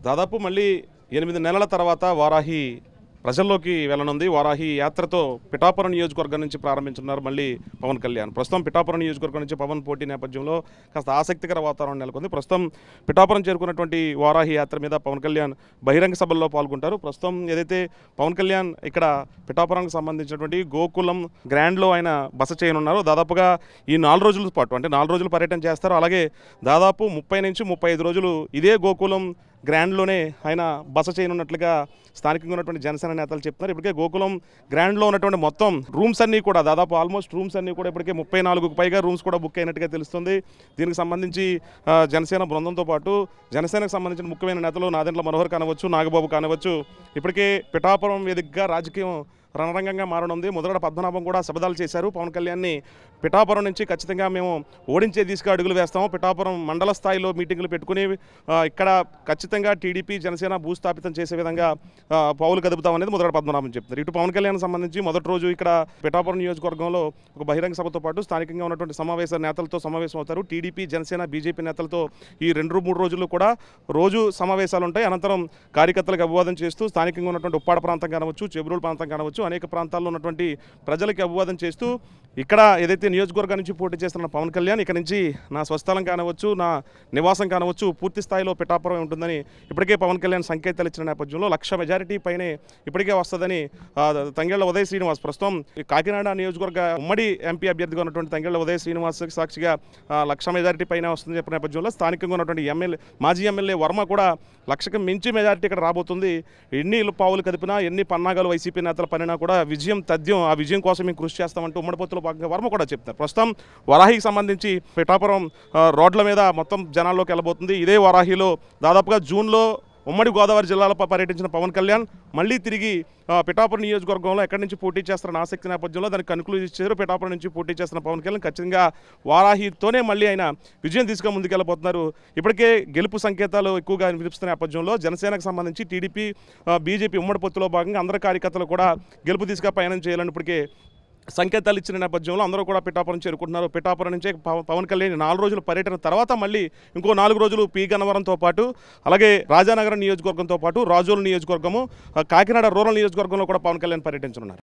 దాదాపు మళ్ళీ 8 నెలల తర్వాత వారాహి ప్రజల్లోకి వెళ్ళనుంది. వారాహి యాత్రతో పిఠాపురం నియోజకవర్గం నుంచి ప్రారంభించున్నారు మళ్ళీ పవన్ కళ్యాణ్. ప్రస్తుతం పిఠాపురం నియోజకవర్గం నుంచి పవన్ పోటీ నేపథ్యంలో కాస్త ఆసక్తికర వాతావరణం నెలకొంది. ప్రస్తుతం పిఠాపురం చేరుకున్నటువంటి వారాహి యాత్ర మీద పవన్ కళ్యాణ్ బహిరంగ సభల్లో పాల్గొంటారు. ప్రస్తుతం ఏదైతే పవన్ కళ్యాణ్ ఇక్కడ పిఠాపురంకి సంబంధించినటువంటి గోకులం గ్రాండ్లో ఆయన బస చేయనున్నారో దాదాపుగా ఈ 4 రోజుల పాటు అంటే 4 రోజులు పర్యటన చేస్తారు. అలాగే దాదాపు 30 నుంచి 35 రోజులు ఇదే గోకులం గ్రాండ్లోనే ఆయన బస చేయనున్నట్లుగా స్థానికంగా ఉన్నటువంటి జనసేన నేతలు చెప్తున్నారు. ఇప్పటికే గోకులం గ్రాండ్లో ఉన్నటువంటి మొత్తం రూమ్స్ అన్నీ కూడా దాదాపు ఆల్మోస్ట్ రూమ్స్ అన్నీ కూడా ఇప్పటికే 34కు పైగా రూమ్స్ కూడా బుక్ అయినట్టుగా తెలుస్తుంది. దీనికి సంబంధించి జనసేన బృందంతో పాటు జనసేనకు సంబంధించిన ముఖ్యమైన నేతలు నాదెండ్ల మనోహర్ కానవచ్చు, నాగబాబు కానవచ్చు ఇప్పటికే పిఠాపురం వేదికగా రాజకీయం రణరంగంగా మారనుంది. మొదట పద్మనాభం కూడా శపథాలు చేశారు. పవన్ కళ్యాణ్ని పిఠాపురం నుంచి ఖచ్చితంగా మేము ఓడించే దిశగా అడుగులు వేస్తాము, పిఠాపురం మండల స్థాయిలో మీటింగులు పెట్టుకుని ఇక్కడ ఖచ్చితంగా టీడీపీ జనసేన భూస్థాపితం చేసే విధంగా పావులు కదుపుతామనేది మొదట పద్మనాభం చెప్తున్నారు. ఇటు పవన్ కళ్యాణ్ సంబంధించి మొదటి రోజు ఇక్కడ పిఠాపురం నియోజకవర్గంలో ఒక బహిరంగ సభతో పాటు స్థానికంగా ఉన్నటువంటి సమావేశ నేతలతో సమావేశం అవుతారు. టీడీపీ జనసేన బీజేపీ నేతలతో ఈ 2-3 రోజులు కూడా రోజు సమావేశాలు ఉంటాయి. అనంతరం కార్యకర్తలకు అభివాదం చేస్తూ స్థానికంగా ఉన్నటువంటి ఉప్పాడ ప్రాంతం కానవచ్చు, చెబ్రోలు ప్రాంతం కానవచ్చు అనేక ప్రాంతాల్లో ఉన్నటువంటి ప్రజలకు అభివాదం చేస్తూ ఇక్కడ ఏదైతే నియోజకవర్గం నుంచి పోటీ చేస్తున్న పవన్ కళ్యాణ్ ఇక్కడ నుంచి నా స్వస్థలం కానవచ్చు, నా నివాసం కానవచ్చు పూర్తి స్థాయిలో పిఠాపురం ఉంటుందని ఇప్పటికే పవన్ కళ్యాణ్ సంకేతాలు ఇచ్చిన నేపథ్యంలో 1,00,000 మెజారిటీ పైనే ఇప్పటికే వస్తుందని తంగెళ్ల ఉదయ్ శ్రీనివాస్ ప్రస్తుతం కాకినాడ నియోజకవర్గ ఉమ్మడి ఎంపీ అభ్యర్థిగా ఉన్నటువంటి తంగెళ్ల ఉదయ్ శ్రీనివాస్ సాక్షిగా 1,00,000 మెజారిటీ పైన వస్తుందని చెప్పిన నేపథ్యంలో స్థానికంగా ఉన్నటువంటి మాజీ ఎమ్మెల్యే వర్మ కూడా 1,00,000కి మించి మెజారిటీ ఇక్కడ రాబోతుంది. ఎన్ని పావులు కదిపినా ఎన్ని పన్నాగాలు వైసీపీ నేతల పనినా కూడా విజయం తథ్యం, ఆ విజయం కోసం మేము కృషి చేస్తామంటూ ఉమ్మడి పొత్తులో భాగంగా వర్మ కూడా చెప్తారు. ప్రస్తుతం వారాహికి సంబంధించి పిఠాపురం రోడ్ల మీద మొత్తం జనాల్లోకి వెళ్ళబోతుంది. ఇదే వారాహిలో దాదాపుగా జూన్లో ఉమ్మడి గోదావరి జిల్లాలపై పర్యటించిన పవన్ కళ్యాణ్ మళ్ళీ తిరిగి పిఠాపురం నియోజకవర్గంలో ఎక్కడి నుంచి పోటీ చేస్తారన్న ఆసక్తి నేపథ్యంలో దానికి కన్క్లూజ్ ఇచ్చారు. పిఠాపురం నుంచి పోటీ చేస్తున్న పవన్ కళ్యాణ్ ఖచ్చితంగా వారాహితోనే మళ్ళీ ఆయన విజయం తీసుకుని ముందుకెళ్ళబోతున్నారు. ఇప్పటికే గెలుపు సంకేతాలు ఎక్కువగా వినిపిస్తున్న నేపథ్యంలో జనసేనకు సంబంధించి టీడీపీ బీజేపీ ఉమ్మడి పొత్తులో భాగంగా అందరు కార్యకర్తలు కూడా గెలుపు తీసుగా పయనం చేయాలని ఇప్పటికే సంకేతాలు ఇచ్చిన నేపథ్యంలో అందరూ కూడా పిఠాపురం చేరుకుంటున్నారు. పిఠాపురం నుంచే పవన్ కళ్యాణ్ 4 రోజుల పర్యటన తర్వాత మళ్ళీ ఇంకో 4 రోజులు పి గన్నవరంతో పాటు అలాగే రాజానగరం నియోజకవర్గంతో పాటు రాజోలు నియోజకవర్గము, కాకినాడ రూరల్ నియోజకవర్గంలో కూడా పవన్ కళ్యాణ్ పర్యటించనున్నారు.